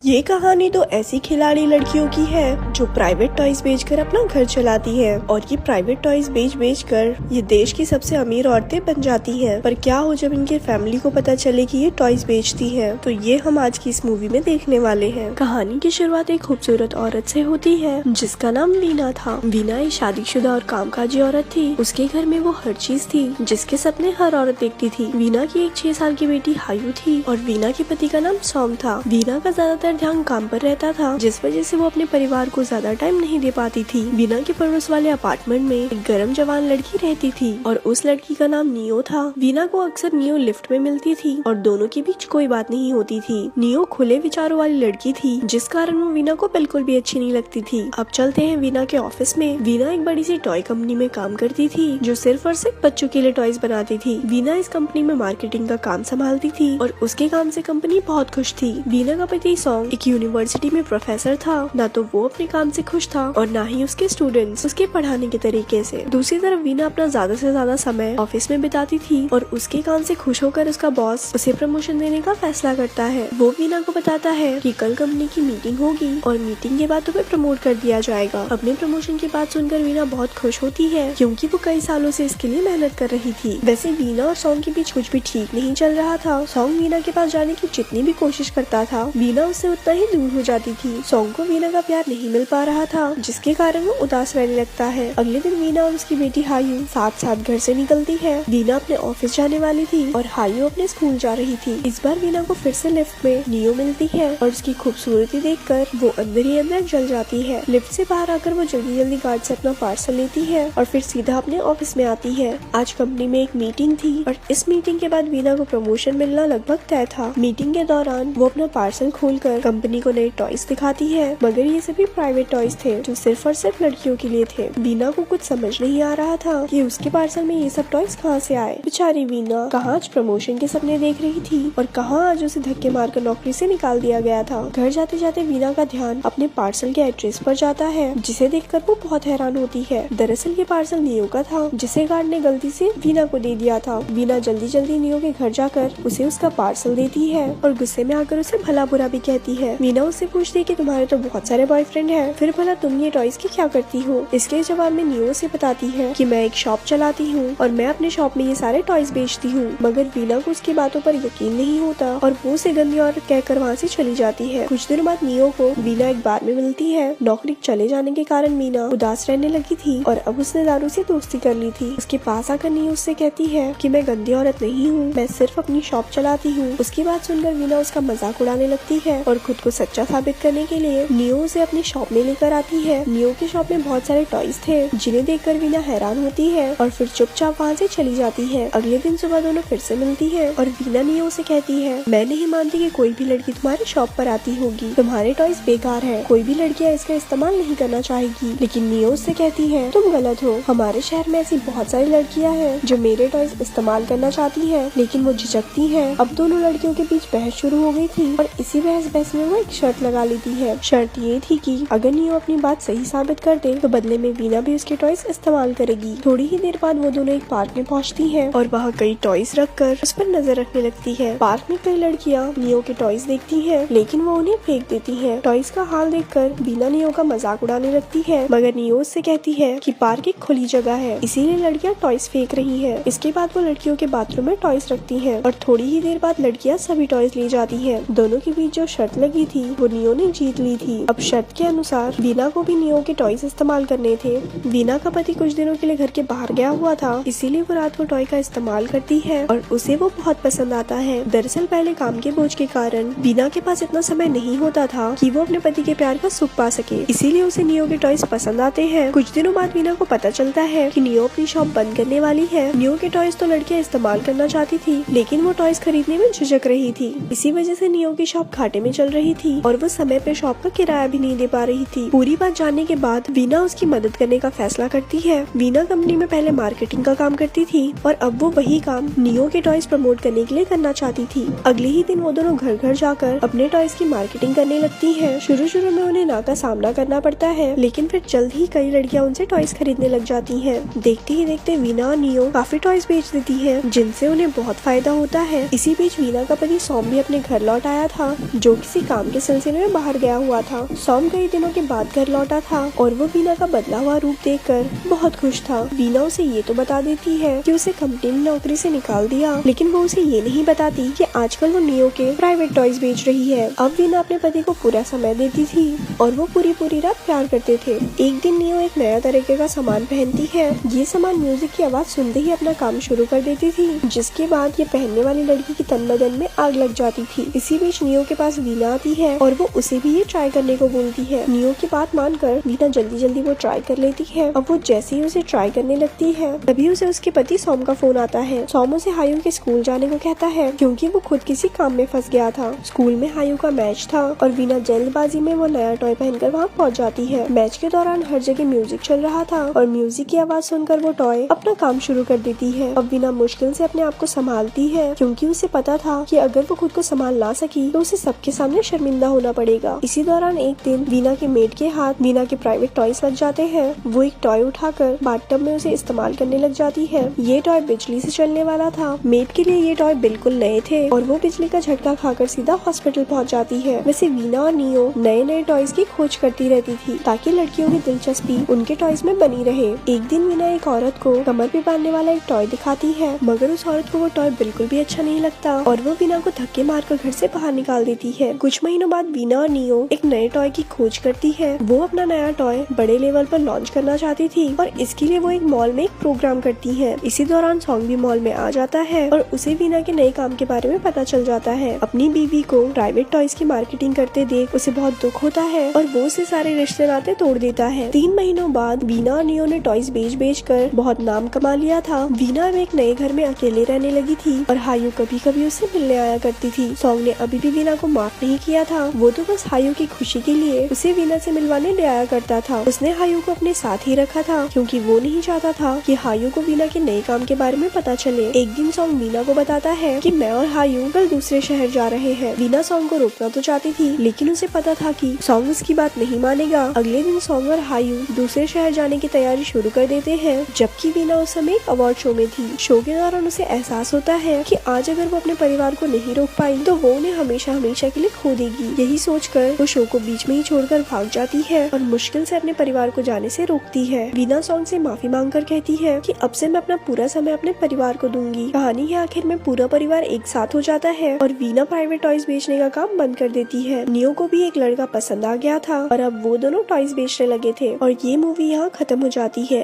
ये कहानी तो ऐसी खिलाड़ी लड़कियों की है जो प्राइवेट टॉयज बेचकर अपना घर चलाती है और ये प्राइवेट टॉयज बेच कर ये देश की सबसे अमीर औरतें बन जाती हैं। पर क्या हो जब इनके फैमिली को पता चले कि ये टॉयज बेचती हैं? तो ये हम आज की इस मूवी में देखने वाले हैं। कहानी की शुरुआत एक खूबसूरत औरत से होती है जिसका नाम वीना था। वीना एक शादीशुदा और कामकाजी औरत थी। उसके घर में वो हर चीज थी जिसके सपने हर औरत देखती थी। वीना की एक 6 साल की बेटी हायू थी और वीना के पति का नाम सौम था। वीना का ज्यादातर ध्यान काम पर रहता था जिस वजह से वो अपने परिवार को ज्यादा टाइम नहीं दे पाती थी। वीना के पड़ोस वाले अपार्टमेंट में एक गर्म जवान लड़की रहती थी और उस लड़की का नाम नियो था। वीना को अक्सर नियो लिफ्ट में मिलती थी और दोनों के बीच कोई बात नहीं होती थी। नियो खुले विचारों वाली लड़की थी जिस कारण वो वीना को बिल्कुल भी अच्छी नहीं लगती थी। अब चलते हैं वीना के ऑफिस में। वीना एक बड़ी सी टॉय कंपनी में काम करती थी जो सिर्फ और सिर्फ बच्चों के लिए टॉयज बनाती थी। वीना इस कंपनी में मार्केटिंग का काम संभालती थी और उसके काम से कंपनी बहुत खुश थी। वीना का पति सॉन्ग एक यूनिवर्सिटी में प्रोफेसर था। ना तो वो अपने काम से खुश था और ना ही उसके स्टूडेंट्स उसके पढ़ाने के तरीके से। दूसरी तरफ वीना अपना ज्यादा से ज्यादा समय ऑफिस में बिताती थी और उसके काम से खुश होकर उसका बॉस उसे प्रमोशन देने का फैसला करता है। वो वीना को बताता है कि कल कंपनी की मीटिंग होगी और मीटिंग के बाद तुम्हें प्रमोट कर दिया जाएगा। अपने प्रमोशन की बात सुनकर वीना बहुत खुश होती है क्योंकि वो कई सालों से इसके लिए मेहनत कर रही थी। वैसे वीना और सॉन्ग के बीच कुछ भी ठीक नहीं चल रहा था। सॉन्ग वीना के पास जाने की जितनी भी कोशिश करता था वीना उससे उतना ही दूर हो जाती थी। सॉन्ग को वीना का प्यार नहीं मिल पा रहा था जिसके कारण वो उदास रहने लगता है। अगले दिन वीना और उसकी बेटी हायू साथ साथ घर से निकलती है। वीना अपने ऑफिस जाने वाली थी और हायू अपने स्कूल जा रही थी। इस बार वीना को फिर से लिफ्ट में नियो मिलती है और उसकी खूबसूरती देखकर वो अंदर ही अंदर जल जाती है। लिफ्ट से बाहर आकर वो जल्दी जल्दी गार्ड से अपना पार्सल लेती है और फिर सीधा अपने ऑफिस में आती है। आज कंपनी में एक मीटिंग थी और इस मीटिंग के बाद वीना को प्रमोशन मिलना लगभग तय था। मीटिंग के दौरान वो अपना पार्सल खोलकर कंपनी को नए टॉयज दिखाती है मगर ये सभी प्राइवेट टॉयज थे जो सिर्फ और सिर्फ लड़कियों के लिए थे। वीना को कुछ समझ नहीं आ रहा था कि उसके पार्सल में ये सब टॉयज कहाँ से आए। बेचारी वीना कहाँ आज प्रमोशन के सपने देख रही थी और कहाँ आज उसे धक्के मारकर नौकरी से निकाल दिया गया था। घर जाते जाते वीना का ध्यान अपने पार्सल के एड्रेस पर जाता है जिसे देखकर वो बहुत हैरान होती है। दरअसल ये पार्सल नियो का था जिसे गार्ड ने गलती से वीना को दे दिया था। वीना जल्दी जल्दी नियो के घर जाकर उसे उसका पार्सल देती है और गुस्से में आकर उसे भला बुरा भी कहती है। वीना उससे पूछती है कि तुम्हारे तो बहुत सारे बॉयफ्रेंड हैं, फिर भला तुम ये टॉयज की क्या करती हो? इसके जवाब में नियो से बताती है कि मैं एक शॉप चलाती हूँ और मैं अपने शॉप में ये सारे टॉयज बेचती हूँ। मगर वीना को उसकी बातों पर यकीन नहीं होता और वो उसे गंदी औरत कहकर वहाँ से चली जाती है। कुछ दिनों बाद नियो को वीना एक बार में मिलती है। नौकरी चले जाने के कारण वीना उदास रहने लगी थी और अब उसने दारू से दोस्ती कर ली थी। उसके पास आकर नियो उससे कहती है कि मैं गंदी औरत नहीं हूँ, मैं सिर्फ अपनी शॉप चलाती हूँ। उसकी बात सुनकर वीना उसका मजाक उड़ाने लगती है और खुद को सच्चा साबित करने के लिए नियो उसे अपनी शॉप में लेकर आती है। नियो की शॉप में बहुत सारे टॉयज थे जिन्हें देखकर वीना हैरान होती है और फिर चुपचाप वहाँ से चली जाती है। अगले दिन सुबह दोनों फिर से मिलती है और वीना नियो से कहती है मैं नहीं मानती कि कोई भी लड़की तुम्हारी शॉप पर आती होगी, तुम्हारे टॉयज बेकार है, कोई भी लड़कियाँ इसका इस्तेमाल नहीं करना चाहेगी। लेकिन नियो उससे कहती है तुम गलत हो, हमारे शहर में ऐसी बहुत सारी लड़कियाँ हैं जो मेरे टॉयज इस्तेमाल करना चाहती है लेकिन वो झिझकती है। अब दोनों लड़कियों के बीच बहस शुरू हो गई थी और इसी बहस में वो एक शर्त लगा लेती है। शर्त ये थी कि अगर नियो अपनी बात सही साबित कर दे तो बदले में वीना भी उसके टॉयज इस्तेमाल करेगी। थोड़ी ही देर बाद वो दोनों एक पार्क में पहुंचती हैं और वहाँ कई टॉयज रखकर उस पर नजर रखने लगती है। पार्क में कई लड़कियाँ नियो के टॉयज देखती हैं लेकिन वो उन्हें फेंक देती हैं। टॉयज का हाल देखकर वीना नियो का मजाक उड़ाने लगती है मगर नियो उससे कहती है कि पार्क एक खुली जगह है इसीलिए लड़कियाँ टॉयज फेंक रही है। इसके बाद वो लड़कियों के बाथरूम में टॉयज रखती है और थोड़ी ही देर बाद लड़कियाँ सभी टॉयज ले जाती है। दोनों के बीच जो शर्त लगी थी वो नियो ने जीत ली थी। अब शर्त के अनुसार वीना को भी नियो के टॉयज इस्तेमाल करने थे। वीना का पति कुछ दिनों के लिए घर के बाहर गया हुआ था इसीलिए वो रात को टॉय का इस्तेमाल करती है और उसे वो बहुत पसंद आता है। दरअसल पहले काम के बोझ के कारण वीना के पास इतना समय नहीं होता था कि वो अपने पति के प्यार का सुख पा सके, इसीलिए उसे नियो के टॉयज पसंद आते हैं। कुछ दिनों बाद वीना को पता चलता है कि नियो अपनी शॉप बंद करने वाली है। नियो के टॉयज तो लड़कियां इस्तेमाल करना चाहती थी लेकिन वो टॉयज खरीदने में झिझक रही थी। इसी वजह से नियो की शॉप घाटे में चल रही थी और वो समय पे शॉप का किराया भी नहीं दे पा रही थी। पूरी बात जानने के बाद वीना उसकी मदद करने का फैसला करती है। वीना कंपनी में पहले मार्केटिंग का काम करती थी और अब वो वही काम नियो के टॉयज प्रमोट करने के लिए करना चाहती थी। अगले ही दिन वो दोनों घर घर जाकर अपने टॉयज की मार्केटिंग करने लगती है। शुरू में उन्हें ना का सामना करना पड़ता है लेकिन फिर जल्द ही कई लड़कियां उनसे टॉयज खरीदने लग जाती हैं। देखते ही देखते वीना और नियो काफी टॉयज बेच देती है जिनसे उन्हें बहुत फायदा होता है। इसी बीच वीना का पति सौम भी अपने घर लौट आया था जो कि किसी काम के सिलसिले में बाहर गया हुआ था। सॉम कई दिनों के बाद घर लौटा था और वो वीना का बदला हुआ रूप देखकर बहुत खुश था। वीना उसे ये तो बता देती है कि उसे कंपनी ने नौकरी से निकाल दिया, लेकिन वो उसे ये नहीं बताती कि आजकल वो नियो के प्राइवेट टॉयज बेच रही है। अब वीना अपने पति को पूरा समय देती थी और वो पूरी रात प्यार करते थे। एक दिन नियो एक नया तरीके का सामान पहनती है। ये सामान म्यूजिक की आवाज सुनते ही अपना काम शुरू कर देती थी, जिसके बाद ये पहनने वाली लड़की की तन बदन में आग लग जाती थी। इसी बीच नियो के पास वीना आती है और वो उसे भी ये ट्राई करने को बोलती है। नियो की बात मानकर वीना जल्दी वो ट्राई कर लेती है। अब वो जैसे ही उसे ट्राई करने लगती है तभी उसे उसके पति सॉम का फोन आता है। सॉम उसे हायू के स्कूल जाने को कहता है क्योंकि वो खुद किसी काम में फंस गया था। स्कूल में हायू का मैच था और वीना जल्दबाजी में वो नया टॉय पहनकर वहाँ पहुँच जाती है। मैच के दौरान हर जगह म्यूजिक चल रहा था और म्यूजिक की आवाज सुनकर वो टॉय अपना काम शुरू कर देती है। अब वीना मुश्किल से अपने आप को संभालती है क्योंकि उसे पता था कि अगर वो खुद को संभाल ना सकी तो उसे सबके सामने शर्मिंदा होना पड़ेगा। इसी दौरान एक दिन वीना के मेड के हाथ वीना के प्राइवेट टॉयज लग जाते हैं। वो एक टॉय उठाकर बाथटब में उसे इस्तेमाल करने लग जाती है। ये टॉय बिजली से चलने वाला था। मेड के लिए ये टॉय बिल्कुल नए थे और वो बिजली का झटका खाकर सीधा हॉस्पिटल पहुंच जाती है। वैसे वीना और नियो नए टॉयज की खोज करती रहती थी ताकि लड़कियों की दिलचस्पी उनके टॉयज में बनी रहे। एक दिन वीना एक औरत को कमर पे बांधने वाला एक टॉय दिखाती है, मगर उस औरत को वो टॉय बिल्कुल भी अच्छा नहीं लगता और वो वीना को धक्के मारकर घर से बाहर निकाल देती है। कुछ महीनों बाद वीना और नियो एक नए टॉय की खोज करती है। वो अपना नया टॉय बड़े लेवल पर लॉन्च करना चाहती थी और इसके लिए वो एक मॉल में एक प्रोग्राम करती है। इसी दौरान सॉन्ग भी मॉल में आ जाता है और उसे वीना के नए काम के बारे में पता चल जाता है। अपनी बीवी को प्राइवेट टॉयज की मार्केटिंग करते देख उसे बहुत दुख होता है और वो उसे सारे रिश्ते नाते तोड़ देता है। 3 महीनों बाद वीना और नियो ने टॉयज बेच कर बहुत नाम कमा लिया था। वीना अब एक नए घर में अकेले रहने लगी थी और हायू कभी उससे मिलने आया करती थी। सॉन्ग ने अभी भी वीना को माफ नहीं किया था। वो तो बस हायू की खुशी के लिए उसे वीना से मिलवाने ले आया करता था। उसने हायू को अपने साथ ही रखा था क्योंकि वो नहीं चाहता था कि हायू को वीना के नए काम के बारे में पता चले। एक दिन सॉन्ग वीना को बताता है कि मैं और हायू कल दूसरे शहर जा रहे हैं। वीना सॉन्ग को रोकना तो चाहती थी, लेकिन उसे पता था कि सॉन्ग उसकी बात नहीं मानेगा। अगले दिन सॉन्ग और हायू दूसरे शहर जाने की तैयारी शुरू कर देते हैं, जबकि वीना उस समय एक अवार्ड शो में थी। शो के दौरान उसे एहसास होता है कि आज अगर वो अपने परिवार को नहीं रोक पाई तो वो उन्हें हमेशा के लिए खो देगी। यही सोचकर वो शो को बीच में ही छोड़कर भाग जाती है और मुश्किल से अपने परिवार को जाने से रोकती है। वीना सॉन्ग से माफी मांगकर कहती है कि अब से मैं अपना पूरा समय अपने परिवार को दूंगी। कहानी के आखिर में पूरा परिवार एक साथ हो जाता है और वीना प्राइवेट टॉयज बेचने का काम बंद कर देती है। नियो को भी एक लड़का पसंद आ गया था और अब वो दोनों टॉयज बेचने लगे थे और ये मूवी यहाँ खत्म हो जाती है।